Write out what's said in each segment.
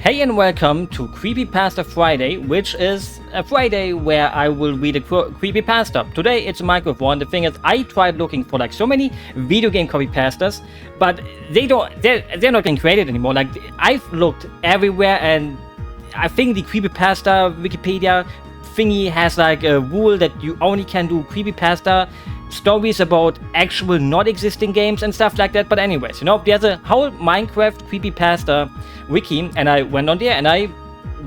Hey and welcome to Creepypasta Friday, which is a Friday where I will read a creepypasta. Today it's a Minecraft one. The thing is, I tried looking for like so many video game creepypastas, but they're not getting created anymore. Like I've looked everywhere, and I think the creepypasta Wikipedia thingy has like a rule that you only can do creepypasta stories about actual not existing games and stuff like that. But anyways, there's a whole Minecraft creepypasta wiki, and I went on there and I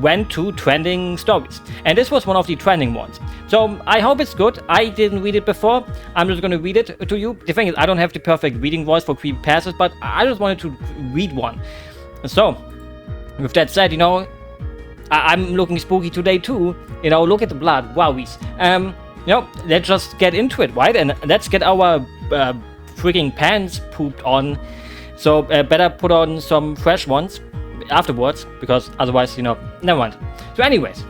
went to trending stories, and this was one of the trending ones. So I hope it's good. I didn't read it before. I'm just going to read it to you. The thing is, I don't have the perfect reading voice for creepypastas, but I just wanted to read one. So with that said, I'm looking spooky today too. Look at the blood. Wowies. Let's just get into it, right? And let's get our freaking pants pooped on. So better put on some fresh ones afterwards, because otherwise, never mind. So anyways,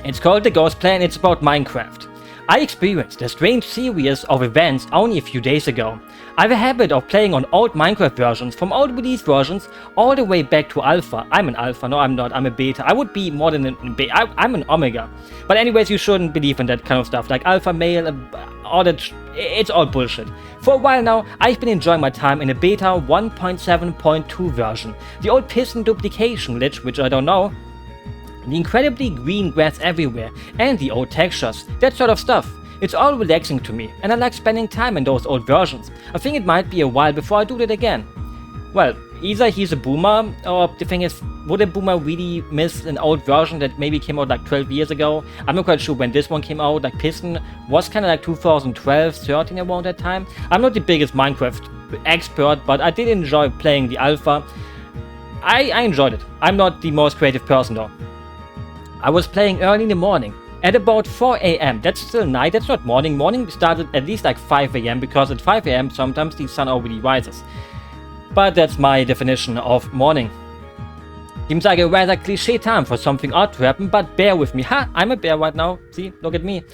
it's called The Ghost Plan. It's about Minecraft. I experienced a strange series of events only a few days ago. I have a habit of playing on old Minecraft versions, from old release versions all the way back to alpha. I'm an alpha, no I'm not, I'm a beta. I would be more than a beta, I'm an omega. But anyways, you shouldn't believe in that kind of stuff, like alpha male, all that, it's all bullshit. For a while now, I've been enjoying my time in a beta 1.7.2 version. The old piston duplication glitch, which I don't know, the incredibly green grass everywhere, and the old textures, that sort of stuff. It's all relaxing to me, and I like spending time in those old versions. I think it might be a while before I do that again. Well, either he's a boomer, or the thing is, would a boomer really miss an old version that maybe came out like 12 years ago? I'm not quite sure when this one came out. Like Piston was kind of like 2012, 13 around that time. I'm not the biggest Minecraft expert, but I did enjoy playing the alpha. I enjoyed it. I'm not the most creative person though. I was playing early in the morning, at about 4 AM. That's still night, that's not morning. Morning started at least like 5 AM, because at 5 AM sometimes the sun already rises. But that's my definition of morning. Seems like a rather cliche time for something odd to happen, but bear with me. Ha! I'm a bear right now. See? Look at me.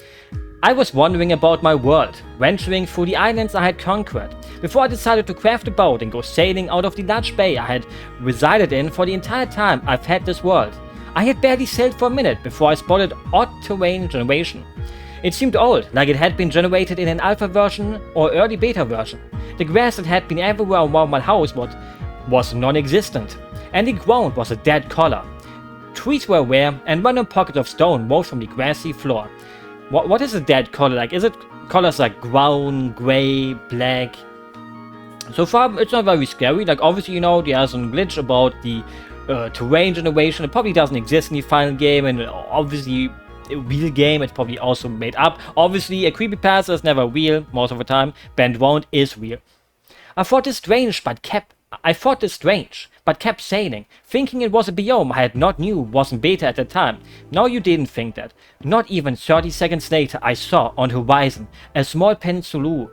I was wandering about my world, venturing through the islands I had conquered, before I decided to craft a boat and go sailing out of the large bay I had resided in for the entire time I've had this world. I had barely sailed for a minute before I spotted odd terrain generation. It seemed old, like it had been generated in an alpha version or early beta version. The grass that had been everywhere around my house was non-existent, and the ground was a dead color. Trees were rare, and random pockets of stone rose from the grassy floor. What is a dead color like? Is it colors like brown, gray, black? So far, it's not very scary. Like obviously, there's some glitch about the terrain generation. It probably doesn't exist in the final game, and obviously a real game, it's probably also made up. Obviously a creepypasta is never real most of the time. Bend Round is real. I thought this strange but kept sailing, thinking it was a biome I had not knew wasn't beta at the time. No, you didn't think that. Not even 30 seconds later, I saw on the horizon a small peninsula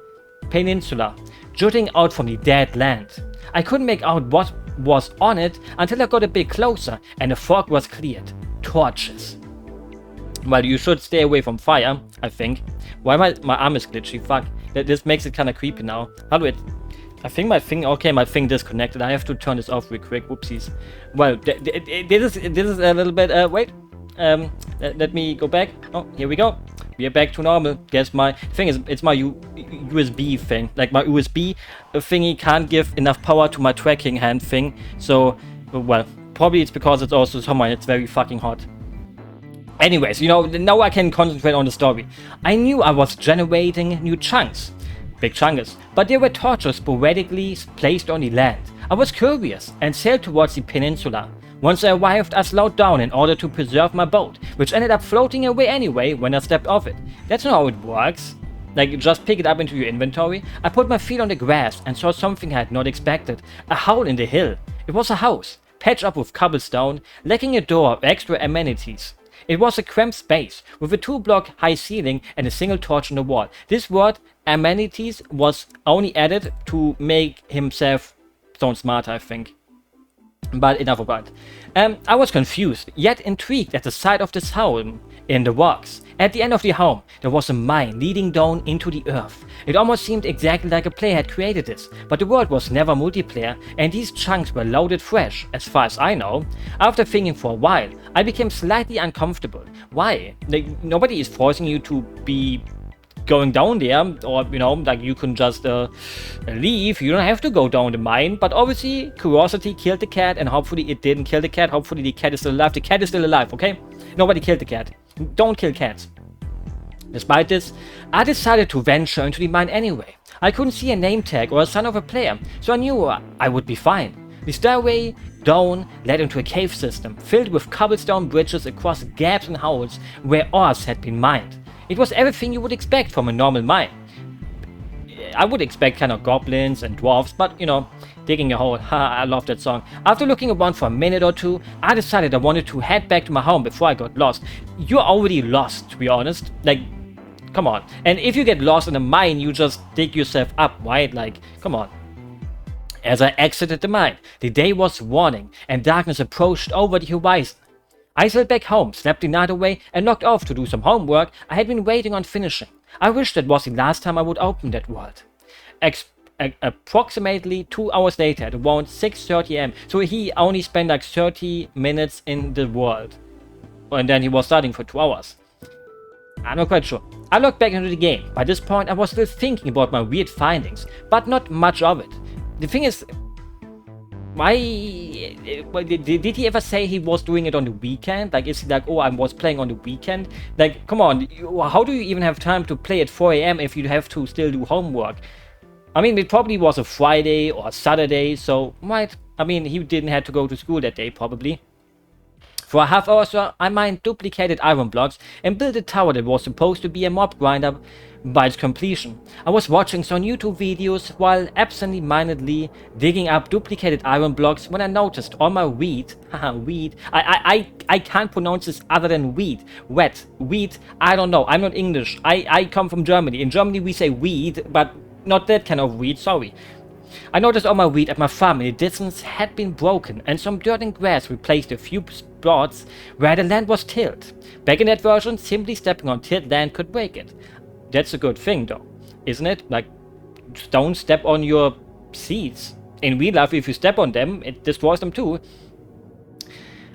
jutting out from the dead land. I couldn't make out what was on it until I got a bit closer and the fog was cleared. Torches. Well, you should stay away from fire, I think. Why my arm is glitchy? Fuck. This makes it kind of creepy now. How do it? I think my thing disconnected. I have to turn this off real quick. Whoopsies. Well, this is a little bit. Wait. Let me go back. Oh, here we go. We are back to normal. Guess my thing is, it's my USB thing. Like my USB thingy can't give enough power to my tracking hand thing. So, well, probably it's because it's also summer and it's very fucking hot. Anyways, now I can concentrate on the story. I knew I was generating new chunks. Big chunks. But there were torches sporadically placed on the land. I was curious and sailed towards the peninsula. Once I arrived, I slowed down in order to preserve my boat, which ended up floating away anyway when I stepped off it. That's not how it works. Like, you just pick it up into your inventory. I put my feet on the grass and saw something I had not expected. A hole in the hill. It was a house, patched up with cobblestone, lacking a door or extra amenities. It was a cramped space, with a 2-block high ceiling and a single torch on the wall. This word, amenities, was only added to make himself sound smarter, I think. But enough about it. I was confused, yet intrigued at the sight of this home in the rocks. At the end of the home, there was a mine leading down into the earth. It almost seemed exactly like a player had created this, but the world was never multiplayer, and these chunks were loaded fresh, as far as I know. After thinking for a while, I became slightly uncomfortable. Why? Like, nobody is forcing you to be going down there, or like you can just leave. You don't have to go down the mine, but obviously curiosity killed the cat, and hopefully it didn't kill the cat. Hopefully the cat is still alive. The cat is still alive, okay? Nobody killed the cat. Don't kill cats. Despite this, I decided to venture into the mine anyway. I couldn't see a name tag or a sign of a player, so I knew I would be fine. The stairway down led into a cave system filled with cobblestone bridges across gaps and holes where ores had been mined. It was everything you would expect from a normal mine. I would expect kind of goblins and dwarves, but digging a hole, I love that song. After looking around for a minute or two, I decided I wanted to head back to my home before I got lost. You're already lost, to be honest. Like, come on. And if you get lost in a mine, you just dig yourself up, right? Like, come on. As I exited the mine, the day was waning and darkness approached over the horizon. I sailed back home, slept the night away, and logged off to do some homework I had been waiting on finishing. I wish that was the last time I would open that world. Approximately 2 hours later, at around 6:30 am, so he only spent like 30 minutes in the world. And then he was starting for 2 hours. I'm not quite sure. I logged back into the game. By this point, I was still thinking about my weird findings, but not much of it. The thing is, why did he ever say he was doing it on the weekend? Like, is he like, oh, I was playing on the weekend? Like, come on, how do you even have time to play at 4 AM if you have to still do homework? I mean, it probably was a Friday or a Saturday, so he didn't have to go to school that day, probably. For a half hour or so, I mined duplicated iron blocks and built a tower that was supposed to be a mob grinder by its completion. I was watching some YouTube videos while absently-mindedly digging up duplicated iron blocks when I noticed all my wheat, I can't pronounce this other than wheat, I don't know, I'm not English, I come from Germany. In Germany we say weed, but not that kind of weed, sorry. I noticed all my wheat at my farm in the distance had been broken, and some dirt and grass replaced a few spots where the land was tilled. Back in that version, simply stepping on tilled land could break it. That's a good thing though, isn't it? Like, don't step on your seeds. In real life, if you step on them, it destroys them too.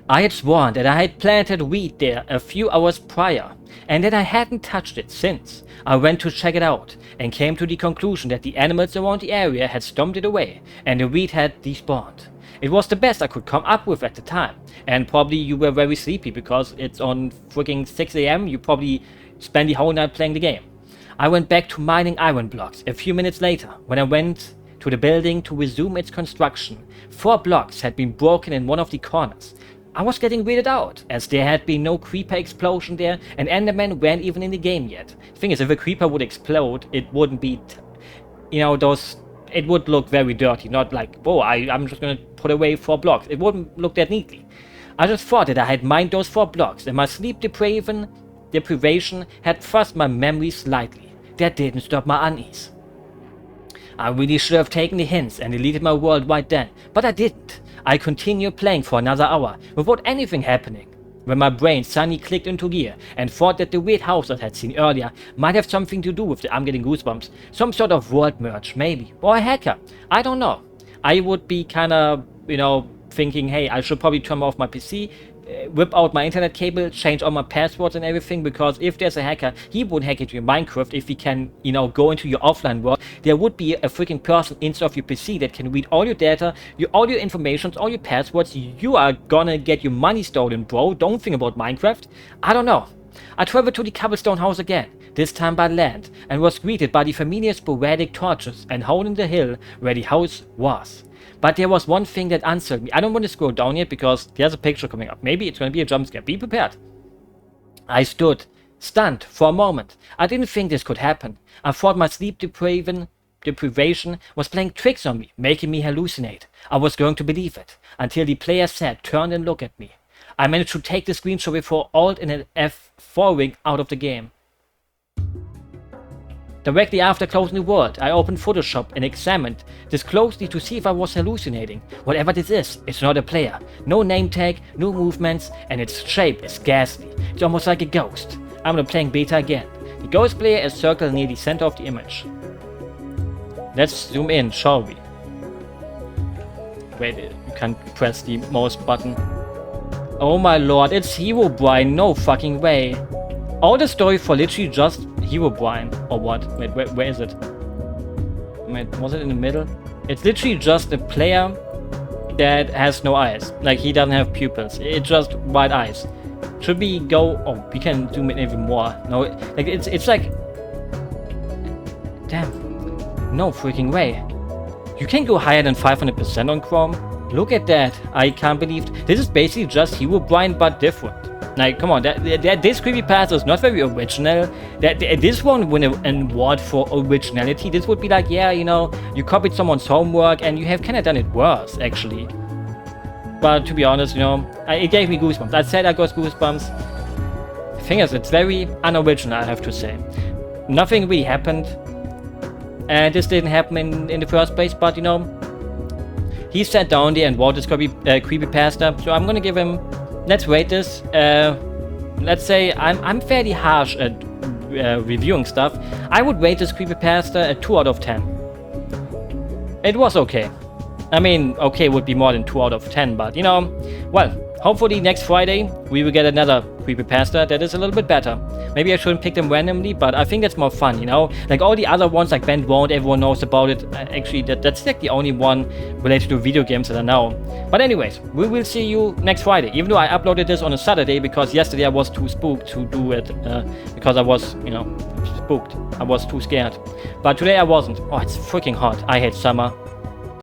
I had sworn that I had planted wheat there a few hours prior, and that I hadn't touched it since. I went to check it out, and came to the conclusion that the animals around the area had stomped it away, and the wheat had despawned. It was the best I could come up with at the time, and probably you were very sleepy because it's on freaking 6 AM, you probably spent the whole night playing the game. I went back to mining iron blocks a few minutes later, when I went to the building to resume its construction. 4 blocks had been broken in one of the corners. I was getting weirded out, as there had been no creeper explosion there, and Endermen weren't even in the game yet. The thing is, if a creeper would explode, it wouldn't be, it would look very dirty, not like, oh, I'm just gonna put away 4 blocks. It wouldn't look that neatly. I just thought that I had mined those 4 blocks, and my sleep deprivation had thrust my memory slightly. That didn't stop my unease. I really should have taken the hints and deleted my world right then, but I didn't. I continued playing for another hour, without anything happening, when my brain suddenly clicked into gear and thought that the weird house I had seen earlier might have something to do with I'm getting goosebumps, some sort of world merge maybe, or a hacker, I don't know. I would be kinda, thinking, hey, I should probably turn off my PC, whip out my internet cable, change all my passwords and everything, because if there's a hacker, he would hack into your Minecraft. If he can, go into your offline world, there would be a freaking person inside of your PC that can read all your data, all your information, all your passwords. You are gonna get your money stolen, bro. Don't think about Minecraft. I don't know. I traveled to the cobblestone house again, this time by land, and was greeted by the familiar sporadic torches and hole in the hill where the house was. But there was one thing that unsettled me. I don't want to scroll down yet because there's a picture coming up. Maybe it's going to be a jump scare. Be prepared. I stood, stunned, for a moment. I didn't think this could happen. I thought my sleep deprivation was playing tricks on me, making me hallucinate. I was going to believe it, until the player said, turned and looked at me. I managed to take the screenshot before Alt and an F4 ring out of the game. Directly after closing the world, I opened Photoshop and examined this closely to see if I was hallucinating. Whatever this is, it's not a player. No name tag, no movements, and its shape is ghastly. It's almost like a ghost. I'm not playing beta again. The ghost player is circled near the center of the image. Let's zoom in, shall we? Wait, you can't press the mouse button. Oh my lord, it's Herobrine, no fucking way. All the story for literally just Herobrine, or what? Wait, where is it? Wait, was it in the middle? It's literally just a player that has no eyes. Like, he doesn't have pupils. It's just white eyes. Should we go... Oh, we can zoom in even more. No, like, it's like... Damn. No freaking way. You can go higher than 500% on Chrome. Look at that. I can't believe... This is basically just Herobrine, but different. Like, come on, this creepypasta is not very original. This one win an award for originality. This would be like, yeah, you know, you copied someone's homework and you have kind of done it worse, actually. But to be honest, you know, it gave me goosebumps. I said I got goosebumps. The thing is, it's very unoriginal, I have to say. Nothing really happened. And this didn't happen in the first place, but, you know, he sat down there and wrote this creepypasta. So I'm gonna give him... Let's rate this. Let's say I'm fairly harsh at reviewing stuff. I would rate this creepypasta a 2 out of 10. It was okay. I mean, okay would be more than 2 out of 10, but you know, well, hopefully next Friday we will get another creepypasta that is a little bit better. Maybe I shouldn't pick them randomly, but I think that's more fun, you know? Like all the other ones, like Bend Won't, everyone knows about it. Actually, that's like the only one related to video games that I know. But anyways, we will see you next Friday. Even though I uploaded this on a Saturday, because yesterday I was too spooked to do it. Because I was, you know, spooked. I was too scared. But today I wasn't. Oh, it's freaking hot. I hate summer.